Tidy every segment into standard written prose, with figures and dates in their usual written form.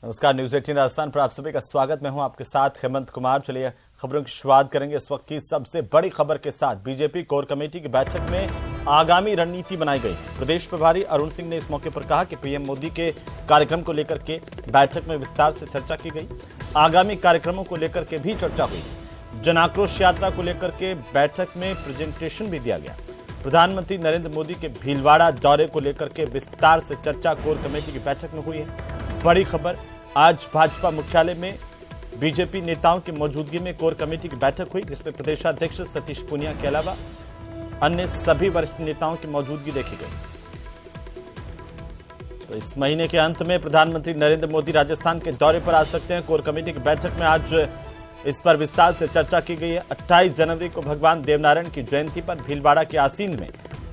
नमस्कार, न्यूज 18 राजस्थान पर आप सभी का स्वागत। मैं हूं आपके साथ हेमंत कुमार। चलिए खबरों की शुरुआत करेंगे इस वक्त की सबसे बड़ी खबर के साथ। बीजेपी कोर कमेटी की बैठक में आगामी रणनीति बनाई गई। प्रदेश प्रभारी अरुण सिंह ने इस मौके पर कहा कि पीएम मोदी के कार्यक्रम को लेकर के बैठक में विस्तार से चर्चा की गई। आगामी कार्यक्रमों को लेकर के भी चर्चा हुई। जन आक्रोश यात्रा को लेकर के बैठक में प्रेजेंटेशन भी दिया गया। प्रधानमंत्री नरेंद्र मोदी के भीलवाड़ा दौरे को लेकर के विस्तार से चर्चा कोर कमेटी की बैठक में हुई है। बड़ी खबर, आज भाजपा मुख्यालय में बीजेपी नेताओं की मौजूदगी में कोर कमेटी की बैठक हुई, जिसमें प्रदेशाध्यक्ष सतीश पूनिया के अलावा अन्य सभी वरिष्ठ नेताओं की मौजूदगी देखी गई। तो इस महीने के अंत में प्रधानमंत्री नरेंद्र मोदी राजस्थान के दौरे पर आ सकते हैं। कोर कमेटी की बैठक में आज इस पर विस्तार से चर्चा की गई है। 28 जनवरी को भगवान देवनारायण की जयंती पर भीलवाड़ा के आसीन में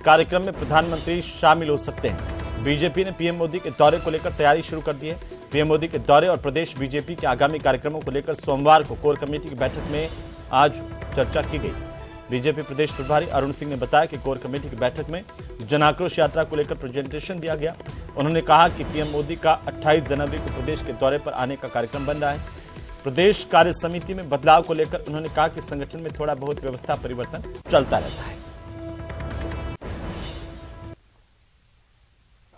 कार्यक्रम में प्रधानमंत्री शामिल हो सकते हैं। बीजेपी ने पीएम मोदी के दौरे को लेकर तैयारी शुरू कर दी है। पीएम मोदी के दौरे और प्रदेश बीजेपी के आगामी कार्यक्रमों को लेकर सोमवार को कोर कमेटी की बैठक में आज चर्चा की गई। बीजेपी प्रदेश प्रभारी अरुण सिंह ने बताया कि कोर कमेटी की बैठक में जन आक्रोश यात्रा को लेकर प्रेजेंटेशन दिया गया। उन्होंने कहा कि पीएम मोदी का 28 जनवरी को प्रदेश के दौरे पर आने का कार्यक्रम बन रहा है। प्रदेश कार्य समिति में बदलाव को लेकर उन्होंने कहा कि संगठन में थोड़ा बहुत व्यवस्था परिवर्तन चलता रहता है।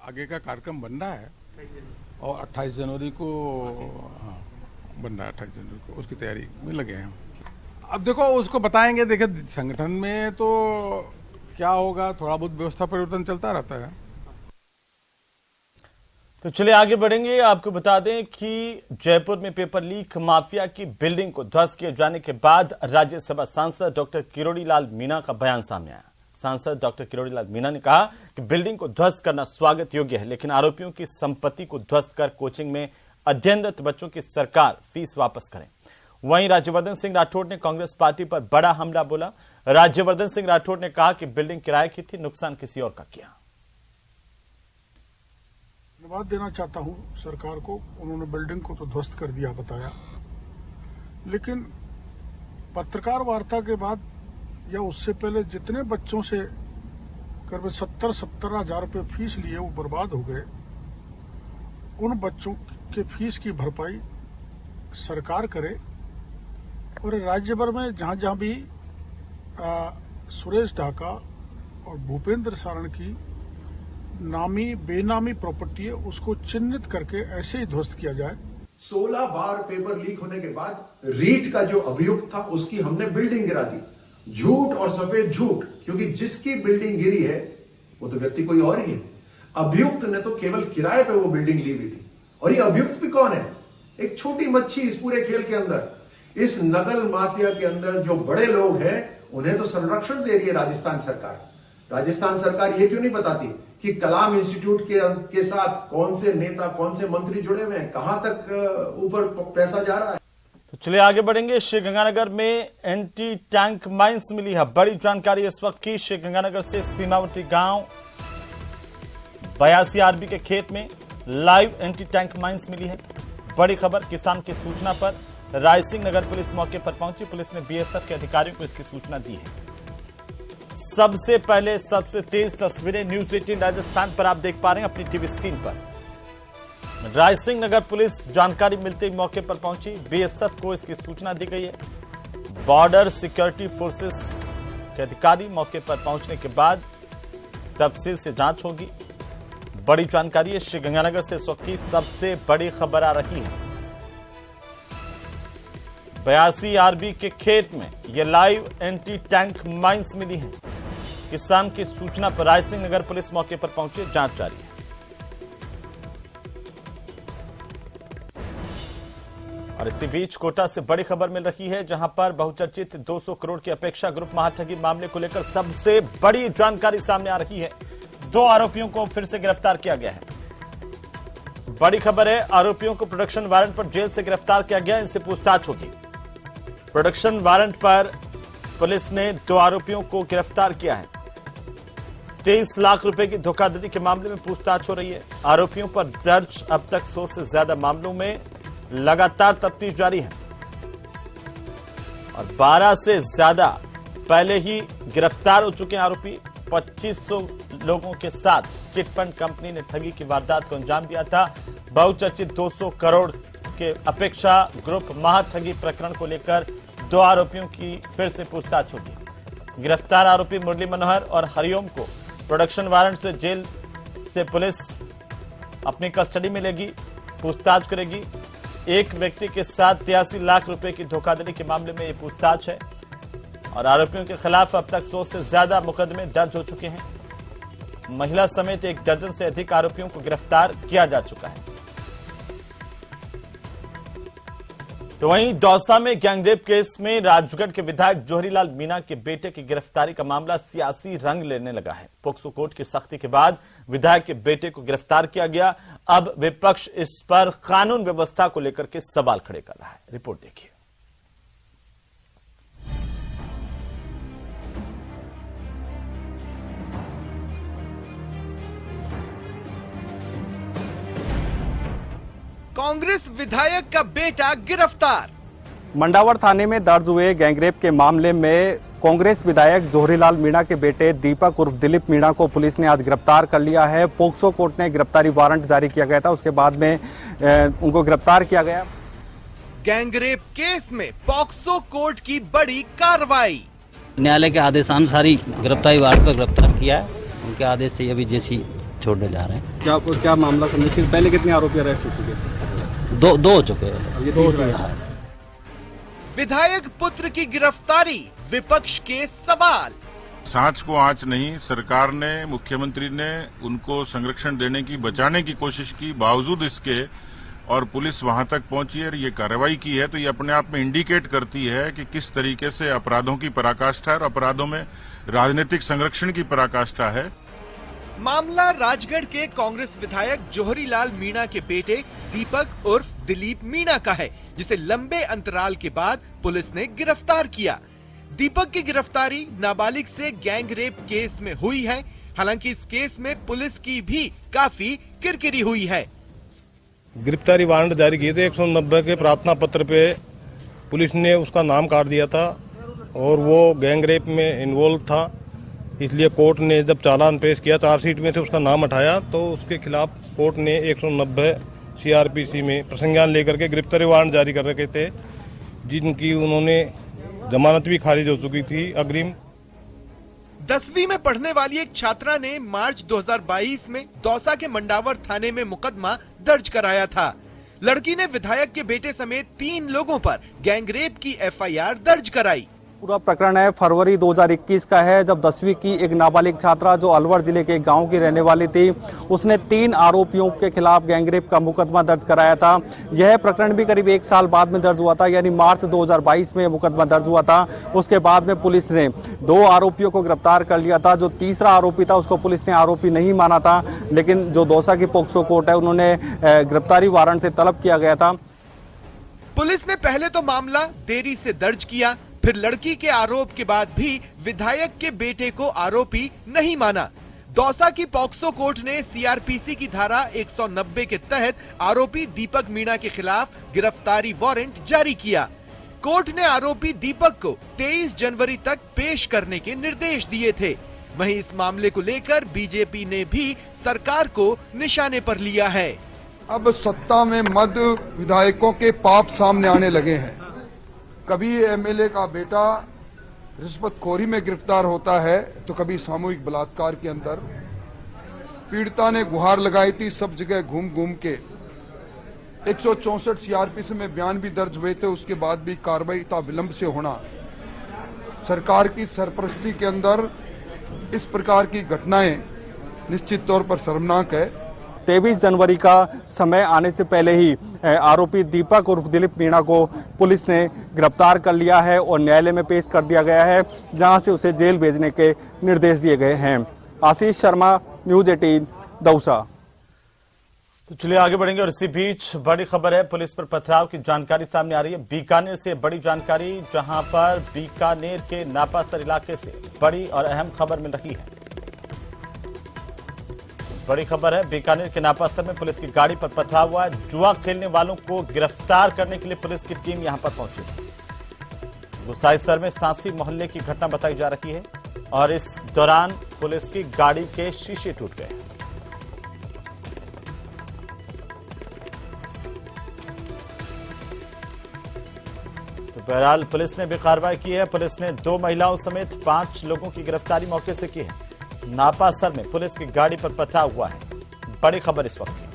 आगे का कार्यक्रम बन रहा है और 28 जनवरी को बन रहा है। 28 जनवरी को उसकी तैयारी में लगे हैं। अब देखो उसको बताएंगे। देखिए संगठन में तो क्या होगा, थोड़ा बहुत व्यवस्था परिवर्तन चलता रहता है। तो चलिए आगे बढ़ेंगे। आपको बता दें कि जयपुर में पेपर लीक माफिया की बिल्डिंग को ध्वस्त किए जाने के बाद राज्यसभा सांसद डॉक्टर किरोड़ी लाल मीणा का बयान सामने आया। सांसद डॉक्टर किरोड़ी लाल मीणा ने कहा कि बिल्डिंग को ध्वस्त करना स्वागत योग्य है, लेकिन आरोपियों की संपत्ति को ध्वस्त कर कोचिंग में अध्ययनरत बच्चों की सरकार फीस वापस करें। वहीं राज्यवर्धन सिंह राठौड़ ने कांग्रेस पार्टी पर बड़ा हमला बोला। राज्यवर्धन सिंह राठौड़ ने कहा कि बिल्डिंग किराए की थी, नुकसान किसी और का किया। धन्यवाद देना चाहता हूं सरकार को। उन्होंने बिल्डिंग को तो ध्वस्त कर दिया बताया, लेकिन पत्रकार वार्ता के बाद या उससे पहले जितने बच्चों से करीब 70 हजार रुपये फीस लिए वो बर्बाद हो गए। उन बच्चों के फीस की भरपाई सरकार करे और राज्य भर में जहां जहां भी सुरेश ढाका और भूपेंद्र सारण की नामी बेनामी प्रॉपर्टी है उसको चिन्हित करके ऐसे ही ध्वस्त किया जाए। 16 बार पेपर लीक होने के बाद रीट का जो अभियुक्त था उसकी हमने बिल्डिंग गिरा दी। झूठ और सफेद झूठ, क्योंकि जिसकी बिल्डिंग गिरी है वो तो व्यक्ति कोई और ही है। अभियुक्त ने तो केवल किराए पे वो बिल्डिंग ली हुई थी। और ये अभियुक्त भी कौन है? एक छोटी मच्छी इस पूरे खेल के अंदर। इस नकल माफिया के अंदर जो बड़े लोग हैं उन्हें तो संरक्षण दे रही है राजस्थान सरकार। राजस्थान सरकार ये क्यों नहीं बताती कि कलाम इंस्टीट्यूट के साथ कौन से नेता, कौन से मंत्री जुड़े हुए हैं, कहां तक ऊपर पैसा जा रहा है। तो चलिए आगे बढ़ेंगे। श्रीगंगानगर में एंटी टैंक माइंस मिली है। बड़ी जानकारी इस वक्त की। श्रीगंगानगर से सीमावर्ती गांव 82 आरबी के खेत में लाइव एंटी टैंक माइंस मिली है। बड़ी खबर, किसान की सूचना पर रायसिंह नगर पुलिस मौके पर पहुंची। पुलिस ने बीएसएफ के अधिकारियों को इसकी सूचना दी है। सबसे पहले सबसे तेज तस्वीरें न्यूज 18 राजस्थान पर आप देख पा रहे हैं अपनी टीवी स्क्रीन पर। रायसिंह नगर पुलिस जानकारी मिलते ही मौके पर पहुंची। बीएसएफ को इसकी सूचना दी गई है। बॉर्डर सिक्योरिटी फोर्सेस के अधिकारी मौके पर पहुंचने के बाद तफसील से जांच होगी। बड़ी जानकारी है। श्रीगंगानगर से की सबसे बड़ी खबर आ रही है। 82 आरबी के खेत में यह लाइव एंटी टैंक माइंस मिली है। किसान की सूचना पर रायसिंह नगर पुलिस मौके पर पहुंची, जांच जारी है। और इसी बीच कोटा से बड़ी खबर मिल रही है, जहां पर बहुचर्चित 200 करोड़ की अपेक्षा ग्रुप महाठगी मामले को लेकर सबसे बड़ी जानकारी सामने आ रही है। 2 आरोपियों को फिर से गिरफ्तार किया गया है। बड़ी खबर है, आरोपियों को प्रोडक्शन वारंट पर जेल से गिरफ्तार किया गया। इनसे पूछताछ होगी। प्रोडक्शन वारंट पर पुलिस ने 2 आरोपियों को गिरफ्तार किया है। 23 लाख रुपए की धोखाधड़ी के मामले में पूछताछ हो रही है। आरोपियों पर दर्ज अब तक 100 से ज्यादा मामलों में लगातार तफ्तीश जारी है और 12 से ज्यादा पहले ही गिरफ्तार हो चुके हैं आरोपी। 2500 लोगों के साथ चिटफंड कंपनी ने ठगी की वारदात को अंजाम दिया था। बहुचर्चित 200 करोड़ के अपेक्षा ग्रुप महाठगी प्रकरण को लेकर 2 आरोपियों की फिर से पूछताछ होगी। गिरफ्तार आरोपी मुरली मनोहर और हरिओम को प्रोडक्शन वारंट से जेल से पुलिस अपनी कस्टडी में लेगी, पूछताछ करेगी। एक व्यक्ति के साथ 83 लाख रुपए की धोखाधड़ी के मामले में ये पूछताछ है और आरोपियों के खिलाफ अब तक 100 से ज्यादा मुकदमे दर्ज हो चुके हैं। महिला समेत 1 दर्जन से अधिक आरोपियों को गिरफ्तार किया जा चुका है। तो वहीं दौसा में गैंगरेप केस में राजगढ़ के विधायक जोहरीलाल मीणा के बेटे की गिरफ्तारी का मामला सियासी रंग लेने लगा है। पोक्सो कोर्ट की सख्ती के बाद विधायक के बेटे को गिरफ्तार किया गया। अब विपक्ष इस पर कानून व्यवस्था को लेकर के सवाल खड़े कर रहा है। रिपोर्ट देखिए। कांग्रेस विधायक का बेटा गिरफ्तार। मंडावर थाने में दर्ज हुए गैंगरेप के मामले में कांग्रेस विधायक जोहरीलाल मीणा के बेटे दीपक उर्फ दिलीप मीणा को पुलिस ने आज गिरफ्तार कर लिया है। पोक्सो कोर्ट ने गिरफ्तारी वारंट जारी किया गया था, उसके बाद में उनको गिरफ्तार किया गया। गैंगरेप केस में पोक्सो कोर्ट की बड़ी कार्रवाई। न्यायालय के आदेशानुसार ही गिरफ्तारी वारंट पर गिरफ्तार किया है। उनके आदेश से अभी जेसी छोड़ने जा रहे हैं। क्या मामला समझे? पहले कितने आरोपी अरेस्ट हो चुके थे? दो हो चुके हैं। विधायक पुत्र की गिरफ्तारी, विपक्ष के सवाल। सांच को आंच नहीं, सरकार ने, मुख्यमंत्री ने उनको संरक्षण देने की, बचाने की कोशिश की, बावजूद इसके और पुलिस वहां तक पहुंची है और ये कार्रवाई की है, तो ये अपने आप में इंडिकेट करती है कि किस तरीके से अपराधों की पराकाष्ठा है और अपराधों में राजनीतिक संरक्षण की पराकाष्ठा है। मामला राजगढ़ के कांग्रेस विधायक जोहरीलाल मीणा के बेटे दीपक उर्फ दिलीप मीणा का है, जिसे लंबे अंतराल के बाद पुलिस ने गिरफ्तार किया। दीपक की गिरफ्तारी नाबालिग से गैंगरेप केस में हुई है। हालांकि इस केस में पुलिस की भी काफी किरकिरी हुई है। गिरफ्तारी वारंट जारी किए थे 190 के प्रार्थना पत्र पे पुलिस ने उसका नाम काट दिया था और वो गैंगरेप में इन्वॉल्व था, इसलिए कोर्ट ने जब चालान पेश किया, चार्जशीट में से उसका नाम हटाया, तो उसके खिलाफ कोर्ट ने 190 सीआरपीसी में प्रसंज्ञान लेकर के गिरफ्तारी वारंट जारी कर रखे थे, जिनकी उन्होंने जमानत भी खारिज हो चुकी थी अग्रिम। 10वीं में पढ़ने वाली एक छात्रा ने मार्च 2022 में दौसा के मंडावर थाने में मुकदमा दर्ज कराया था। लड़की ने विधायक के बेटे समेत 3 लोगों पर गैंगरेप की एफआईआर दर्ज कराई। पूरा प्रकरण है फरवरी 2021 का है, जब 10वीं की एक नाबालिग छात्रा जो अलवर जिले के गांव की रहने वाली थी, उसने 3 आरोपियों के खिलाफ गैंगरेप का मुकदमा दर्ज कराया था। यह प्रकरण भी करीब 1 साल बाद में दर्ज हुआ था, यानी मार्च 2022 में मुकदमा दर्ज हुआ था। उसके बाद में पुलिस ने 2 आरोपियों को गिरफ्तार कर लिया था। जो तीसरा आरोपी था उसको पुलिस ने आरोपी नहीं माना था, लेकिन जो दौसा की पोक्सो कोर्ट है उन्होंने गिरफ्तारी वारंट से तलब किया गया था। पुलिस ने पहले तो मामला देरी से दर्ज किया, फिर लड़की के आरोप के बाद भी विधायक के बेटे को आरोपी नहीं माना। दौसा की पॉक्सो कोर्ट ने सीआरपीसी की धारा 190 के तहत आरोपी दीपक मीणा के खिलाफ गिरफ्तारी वारंट जारी किया। कोर्ट ने आरोपी दीपक को 23 जनवरी तक पेश करने के निर्देश दिए थे। वहीं इस मामले को लेकर बीजेपी ने भी सरकार को निशाने पर लिया है। अब सत्ता में मद विधायकों के पाप सामने आने लगे हैं। कभी एमएलए का बेटा रिश्वतखोरी में गिरफ्तार होता है, तो कभी सामूहिक बलात्कार के अंदर। पीड़िता ने गुहार लगाई थी सब जगह घूम घूम के। 164 सीआरपीसी में बयान भी दर्ज हुए थे, उसके बाद भी कार्रवाई इतना विलंब से होना सरकार की सरपरस्ती के अंदर इस प्रकार की घटनाएं निश्चित तौर पर शर्मनाक है। 23 जनवरी का समय आने से पहले ही आरोपी दीपक उर्फ दिलीप मीणा को पुलिस ने गिरफ्तार कर लिया है और न्यायालय में पेश कर दिया गया है, जहां से उसे जेल भेजने के निर्देश दिए गए हैं। आशीष शर्मा, न्यूज 18, दौसा। तो चलिए आगे बढ़ेंगे और इसी बीच बड़ी खबर है, पुलिस पर पथराव की जानकारी सामने आ रही है। बीकानेर से बड़ी जानकारी, जहां पर बीकानेर के नापासर इलाके से बड़ी और अहम खबर मिल रही है। बड़ी खबर है, बीकानेर के नापासर में पुलिस की गाड़ी पर पथराव हुआ है। जुआ खेलने वालों को गिरफ्तार करने के लिए पुलिस की टीम यहां पर पहुंची। गुसाईसर में सांसी मोहल्ले की घटना बताई जा रही है। और इस दौरान पुलिस की गाड़ी के शीशे टूट गए। तो बहरहाल पुलिस ने भी कार्रवाई की है। पुलिस ने 2 महिलाओं समेत 5 लोगों की गिरफ्तारी मौके से की है। नापासर में पुलिस की गाड़ी पर पथराव हुआ है। बड़ी खबर इस वक्त की।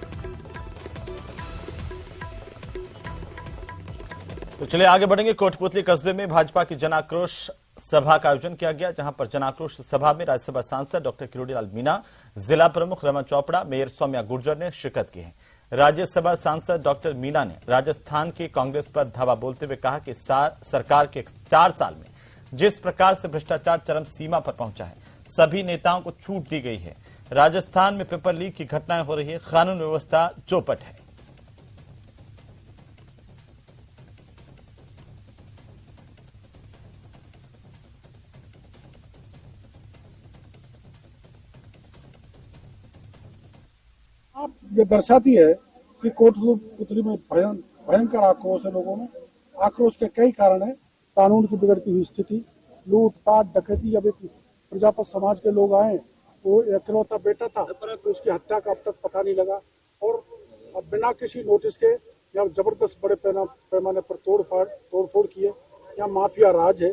तो चलिए आगे बढ़ेंगे। कोटपुतली कस्बे में भाजपा की जन आक्रोश सभा का आयोजन किया गया, जहां पर जन आक्रोश सभा में राज्यसभा सांसद डॉक्टर किरोड़ीलाल मीणा, जिला प्रमुख रमन चोपड़ा, मेयर सौम्या गुर्जर ने शिरकत की है। राज्यसभा सांसद डॉक्टर मीणा ने राजस्थान की कांग्रेस पर धावा बोलते हुए कहा कि सरकार के 4 साल में जिस प्रकार से भ्रष्टाचार चरम सीमा पर पहुंचा है, सभी नेताओं को छूट दी गई है। राजस्थान में पेपर लीक की घटनाएं हो रही है, कानून व्यवस्था चौपट है। आप ये दर्शाती है कि कोटपुतली में भयंकर आक्रोश है। लोगों में आक्रोश के कई कारण है। कानून की बिगड़ती हुई स्थिति, लूटपाट, डकैती। जब एक प्रजापत समाज के लोग आए, वो इकलौता बेटा था, तो उसकी हत्या का अब तक पता नहीं लगा, और अब बिना किसी नोटिस के या जबरदस्त बड़े पैमाने पर तोड़फोड़ किए। या माफिया राज है।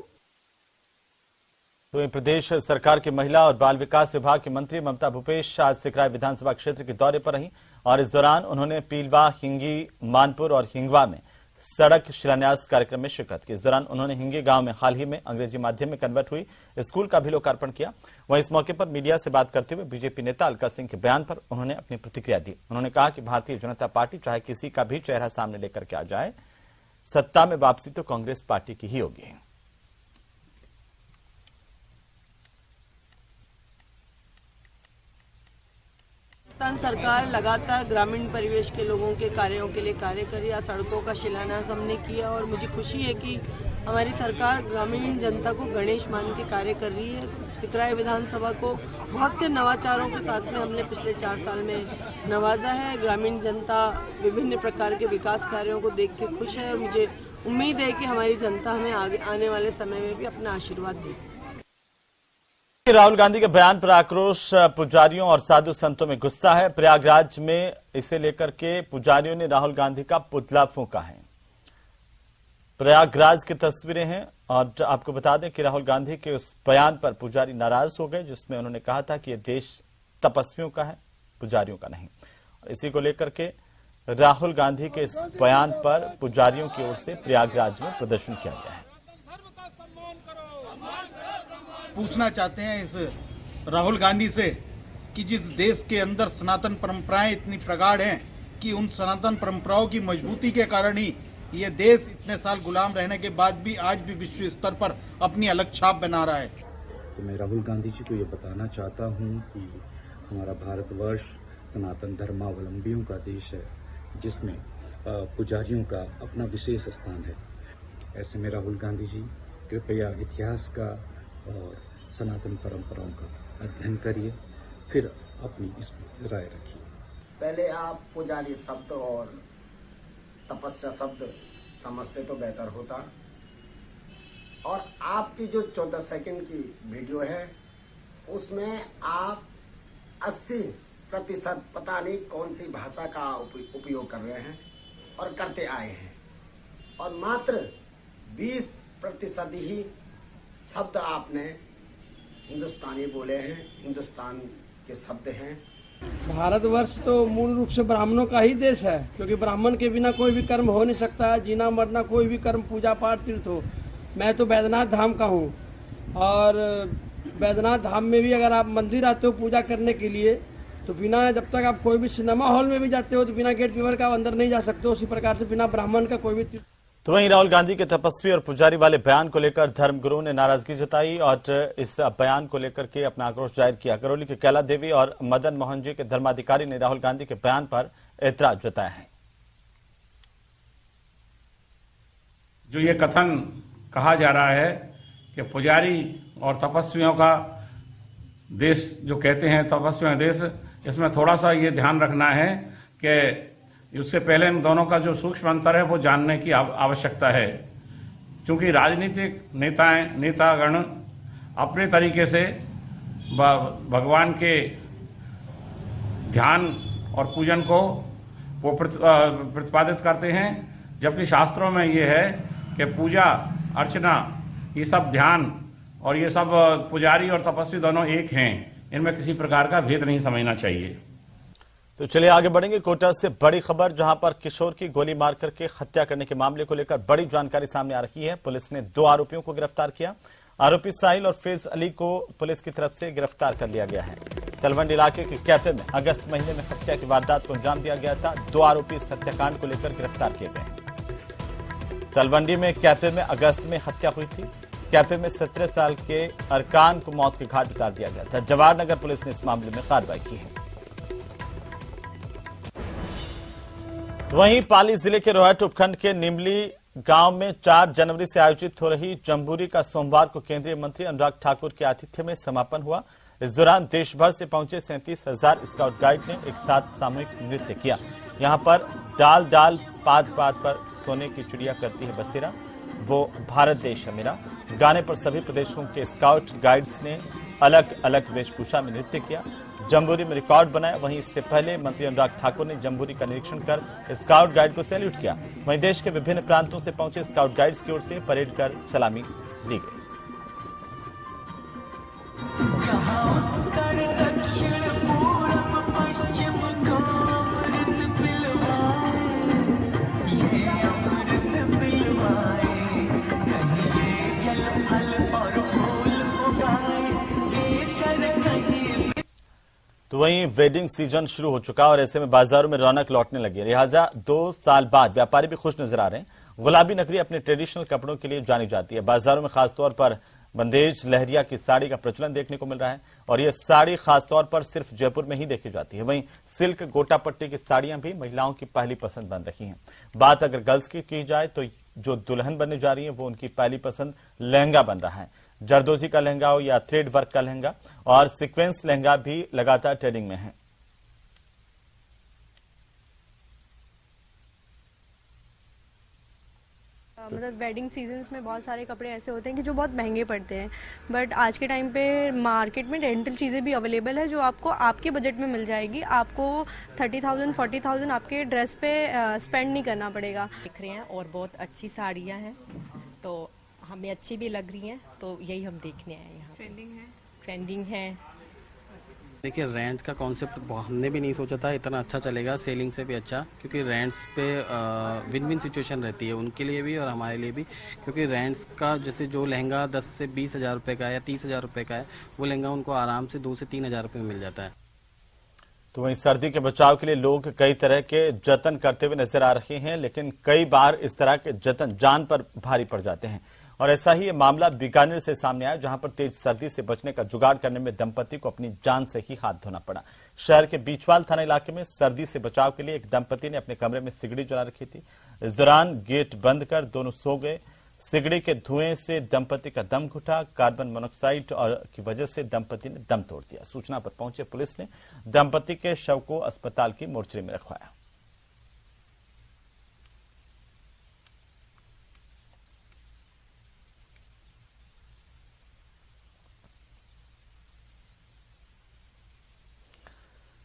तो प्रदेश सरकार के महिला और बाल विकास विभाग के मंत्री ममता भूपेश आज सिकराय विधानसभा क्षेत्र के दौरे पर रहीं और इस दौरान उन्होंने पीलवा, हिंगी, मानपुर और हिंगवा में सड़क शिलान्यास कार्यक्रम में शिरकत की। इस दौरान उन्होंने हिंगी गांव में हाल ही में अंग्रेजी माध्यम में कन्वर्ट हुई स्कूल का भी लोकार्पण किया। वहीं इस मौके पर मीडिया से बात करते हुए बीजेपी नेता अलका सिंह के बयान पर उन्होंने अपनी प्रतिक्रिया दी। उन्होंने कहा कि भारतीय जनता पार्टी चाहे किसी का भी चेहरा सामने लेकर के आ जाए, सत्ता में वापसी तो कांग्रेस पार्टी की ही होगी। सरकार लगातार ग्रामीण परिवेश के लोगों के कार्यों के लिए कार्य कर रही है। सड़कों का शिलान्यास हमने किया और मुझे खुशी है कि हमारी सरकार ग्रामीण जनता को गणेश मान के कार्य कर रही है। सिकराय विधानसभा को बहुत से नवाचारों के साथ में हमने पिछले 4 साल में नवाजा है। ग्रामीण जनता विभिन्न प्रकार के विकास कार्यों को देख के खुश है और मुझे उम्मीद है कि हमारी जनता हमें आने वाले समय में भी अपना आशीर्वाद दे। राहुल गांधी के बयान पर आक्रोश, पुजारियों और साधु संतों में गुस्सा है। प्रयागराज में इसे लेकर के पुजारियों ने राहुल गांधी का पुतला फूंका है। प्रयागराज की तस्वीरें हैं और आपको बता दें कि राहुल गांधी के उस बयान पर पुजारी नाराज हो गए, जिसमें उन्होंने कहा था कि यह देश तपस्वियों का है, पुजारियों का नहीं। इसी को लेकर के राहुल गांधी के इस बयान पर पुजारियों की ओर से प्रयागराज में प्रदर्शन किया गया है। पूछना चाहते हैं इस राहुल गांधी से कि जिस देश के अंदर सनातन परंपराएं इतनी प्रगाढ़ हैं कि उन सनातन परंपराओं की मजबूती के कारण ही ये देश इतने साल गुलाम रहने के बाद भी आज भी विश्व स्तर पर अपनी अलग छाप बना रहा है। तो मैं राहुल गांधी जी को ये बताना चाहता हूँ कि हमारा भारतवर्ष सनातन धर्मावलंबियों का देश है, जिसमें पुजारियों का अपना विशेष स्थान है। ऐसे में राहुल गांधी जी कृपया इतिहास का और सनातन परंपराओं का अध्ययन करिए, फिर अपनी इस राय रखिए। पहले आप पुजारी शब्द और तपस्या शब्द समझते तो बेहतर होता। और आपकी जो 14 सेकंड की वीडियो है, उसमें आप 80% पता नहीं कौन सी भाषा का उपयोग कर रहे हैं और करते आए हैं, और मात्र 20% ही शब्द आपने हिंदुस्तानी बोले हैं, हिंदुस्तान के शब्द हैं। भारतवर्ष तो मूल रूप से ब्राह्मणों का ही देश है, क्योंकि ब्राह्मण के बिना कोई भी कर्म हो नहीं सकता है। जीना मरना कोई भी कर्म, पूजा पाठ, तीर्थ हो। मैं तो बैद्यनाथ धाम का हूँ, और बैद्यनाथ धाम में भी अगर आप मंदिर आते हो पूजा करने के लिए, तो बिना, जब तक आप कोई भी सिनेमा हॉल में भी जाते हो तो बिना गेट कीपर का अंदर नहीं जा सकते हो। उसी प्रकार से बिना ब्राह्मण का कोई भी। तो वहीं राहुल गांधी के तपस्वी और पुजारी वाले बयान को लेकर धर्मगुरुओं ने नाराजगी जताई और इस बयान को लेकर के अपना आक्रोश जाहिर किया। करौली के कैला देवी और मदन मोहन जी के धर्माधिकारी ने राहुल गांधी के बयान पर ऐतराज जताया है। जो ये कथन कहा जा रहा है कि पुजारी और तपस्वियों का देश जो कहते हैं, तपस्वियों का देश, इसमें थोड़ा सा ये ध्यान रखना है कि उससे पहले इन दोनों का जो सूक्ष्म अंतर है वो जानने की आवश्यकता है। क्योंकि राजनीतिक नेतागण अपने तरीके से भगवान के ध्यान और पूजन को वो प्रतिपादित करते हैं, जबकि शास्त्रों में ये है कि पूजा अर्चना ये सब ध्यान और ये सब पुजारी और तपस्वी दोनों एक हैं, इनमें किसी प्रकार का भेद नहीं समझना चाहिए। तो चलिए आगे बढ़ेंगे। कोटा से बड़ी खबर, जहां पर किशोर की गोली मार करके हत्या करने के मामले को लेकर बड़ी जानकारी सामने आ रही है। पुलिस ने 2 आरोपियों को गिरफ्तार किया। आरोपी साहिल और फैज अली को पुलिस की तरफ से गिरफ्तार कर लिया गया है। तलवंडी इलाके के कैफे में अगस्त महीने में हत्या की वारदात को अंजाम दिया गया था। 2 आरोपी इस हत्याकांड को लेकर गिरफ्तार किए गए हैं। तलवंडी में कैफे में अगस्त में हत्या हुई थी। कैफे में 17 साल के अरकान को मौत के घाट उतार दिया गया था। जवाहर नगर पुलिस ने इस मामले में कार्रवाई की है। वहीं पाली जिले के रोहट उपखंड के निमली गांव में 4 जनवरी से आयोजित हो रही जम्बूरी का सोमवार को केंद्रीय मंत्री अनुराग ठाकुर के आतिथ्य में समापन हुआ। इस दौरान देश भर से पहुंचे 37,000 स्काउट गाइड ने एक साथ सामूहिक नृत्य किया। यहां पर डाल डाल पात पात पर सोने की चिड़िया करती है बसेरा, वो भारत देश है मेरा गाने पर सभी प्रदेशों के स्काउट गाइड्स ने अलग अलग वेशभूषा में नृत्य किया। जम्बूरी में रिकॉर्ड बनाया। वहीं इससे पहले मंत्री अनुराग ठाकुर ने जम्बूरी का निरीक्षण कर स्काउट गाइड को सैल्यूट किया। वहीं देश के विभिन्न प्रांतों से पहुंचे स्काउट गाइड्स की ओर से परेड कर सलामी दी गई। तो वहीं वेडिंग सीजन शुरू हो चुका और ऐसे में बाजारों में रौनक लौटने लगी है। लिहाजा 2 साल बाद व्यापारी भी खुश नजर आ रहे हैं। गुलाबी नगरी अपने ट्रेडिशनल कपड़ों के लिए जानी जाती है। बाजारों में खासतौर पर बंदेज लहरिया की साड़ी का प्रचलन देखने को मिल रहा है और यह साड़ी खासतौर पर सिर्फ जयपुर में ही देखी जाती है। वहीं सिल्क गोटा पट्टी की साड़ियां भी महिलाओं की पहली पसंद बन रही हैं। बात अगर गर्ल्स की जाए तो जो दुल्हन बनने जा रही है वो उनकी पहली पसंद लहंगा बन रहा है। जरदोजी का लहंगा हो या थ्रेड वर्क का लहंगा और सीक्वेंस लहंगा भी लगातार ट्रेंडिंग में है। मतलब वेडिंग सीजन्स में बहुत सारे कपड़े ऐसे होते हैं कि जो बहुत महंगे पड़ते हैं, बट आज के टाइम पे मार्केट में रेंटल चीज़ें भी अवेलेबल है जो आपको आपके बजट में मिल जाएगी। आपको 30,000 40,000 आपके ड्रेस पे स्पेंड नहीं करना पड़ेगा। दिख रहे हैं और बहुत अच्छी साड़ियाँ हैं तो हमें अच्छी भी लग रही हैं, तो यही हम देखने आए हैं। यहाँ ट्रेंडिंग है। देखिए रेंट का कॉन्सेप्ट हमने भी नहीं सोचा था इतना अच्छा चलेगा, सेलिंग से भी अच्छा, क्योंकि रेंट्स पे विन विन सिचुएशन रहती है उनके लिए भी और हमारे लिए भी, क्योंकि रेंट्स का जैसे जो लहंगा 10 से 20 हज़ार रुपये का है या 30 हज़ार रुपये का है वो लहंगा उनको आराम से 2 से 3 हज़ार रुपये में मिल जाता है। तो वहीं सर्दी के बचाव के लिए लोग कई तरह के जतन करते हुए नजर आ रहे हैं, लेकिन कई बार इस तरह के जतन जान पर भारी पड़ जाते हैं और ऐसा ही मामला बीकानेर से सामने आया, जहां पर तेज सर्दी से बचने का जुगाड़ करने में दंपति को अपनी जान से ही हाथ धोना पड़ा। शहर के बीचवाल थाना इलाके में सर्दी से बचाव के लिए एक दंपति ने अपने कमरे में सिगड़ी जला रखी थी। इस दौरान गेट बंद कर दोनों सो गए। सिगड़ी के धुएं से दंपति का दम घुटा। कार्बन मोनोक्साइड की वजह से दंपति ने दम तोड़ दिया। सूचना पर पहुंचे पुलिस ने दंपति के शव को अस्पताल की मोर्चरी में रखवाया।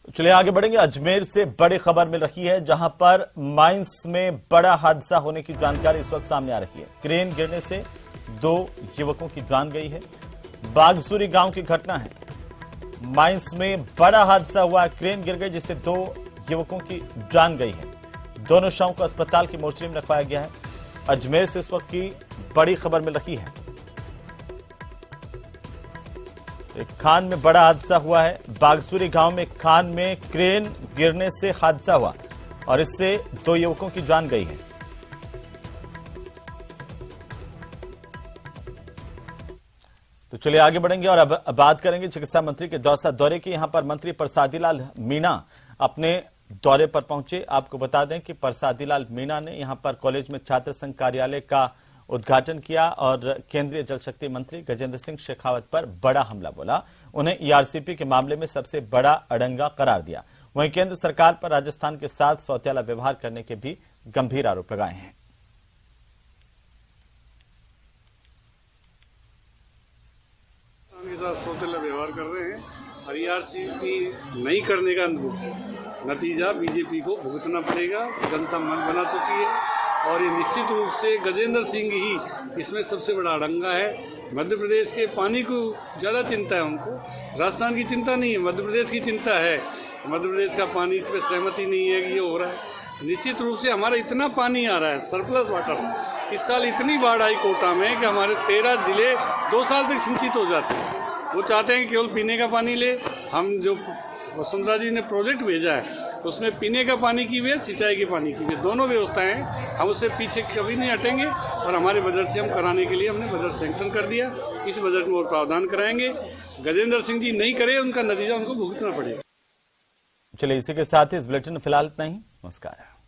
चलिए आगे बढ़ेंगे। अजमेर से बड़ी खबर मिल रही है, जहां पर माइंस में बड़ा हादसा होने की जानकारी इस वक्त सामने आ रही है। क्रेन गिरने से 2 युवकों की जान गई है। बागसूरी गांव की घटना है। माइंस में बड़ा हादसा हुआ, क्रेन गिर गई जिससे 2 युवकों की जान गई है। दोनों शवों को अस्पताल की मोर्चरी में रखवाया गया है। अजमेर से इस वक्त की बड़ी खबर मिल रही है। एक खान में बड़ा हादसा हुआ है। बागसूरी गांव में खान में क्रेन गिरने से हादसा हुआ और इससे 2 युवकों की जान गई है। तो चलिए आगे बढ़ेंगे और अब बात करेंगे चिकित्सा मंत्री के दौसा दौरे की। यहां पर मंत्री प्रसादीलाल मीणा अपने दौरे पर पहुंचे। आपको बता दें कि प्रसादीलाल मीणा ने यहां पर कॉलेज में छात्र संघ कार्यालय का उद्घाटन किया और केंद्रीय जल शक्ति मंत्री गजेंद्र सिंह शेखावत पर बड़ा हमला बोला। उन्हें ईआरसीपी के मामले में सबसे बड़ा अड़ंगा करार दिया। वहीं केंद्र सरकार पर राजस्थान के साथ सौतेला व्यवहार करने के भी गंभीर आरोप लगाए हैं। का सौतेला व्यवहार कर रहे हैं और ERCP नहीं करने का नतीजा बीजेपी को भुगतना पड़ेगा। जनता मन बना चुकी है और ये निश्चित रूप से गजेंद्र सिंह ही इसमें सबसे बड़ा अड़ंगा है। मध्य प्रदेश के पानी को ज़्यादा चिंता है उनको, राजस्थान की चिंता नहीं है, मध्य प्रदेश की चिंता है। मध्य प्रदेश का पानी इस पर सहमति नहीं है कि ये हो रहा है। निश्चित रूप से हमारा इतना पानी आ रहा है, सरप्लस वाटर। इस साल इतनी बाढ़ आई कोटा में कि हमारे 13 जिले 2 साल तक सिंचित हो जाते हैं। वो चाहते हैं कि केवल पीने का पानी ले। हम जो वसुंधरा जी ने प्रोजेक्ट भेजा है उसमें पीने का पानी की भी है, सिंचाई के पानी की भी, दोनों व्यवस्थाएं हैं। हम उससे पीछे कभी नहीं हटेंगे और हमारे बजट से हम कराने के लिए हमने बजट सैंक्शन कर दिया। इस बजट में और प्रावधान कराएंगे। गजेंद्र सिंह जी नहीं करे, उनका नतीजा उनको भुगतना पड़ेगा। चलिए इसी के साथ ही इस बुलेटिन में फिलहाल इतना ही। नमस्कार।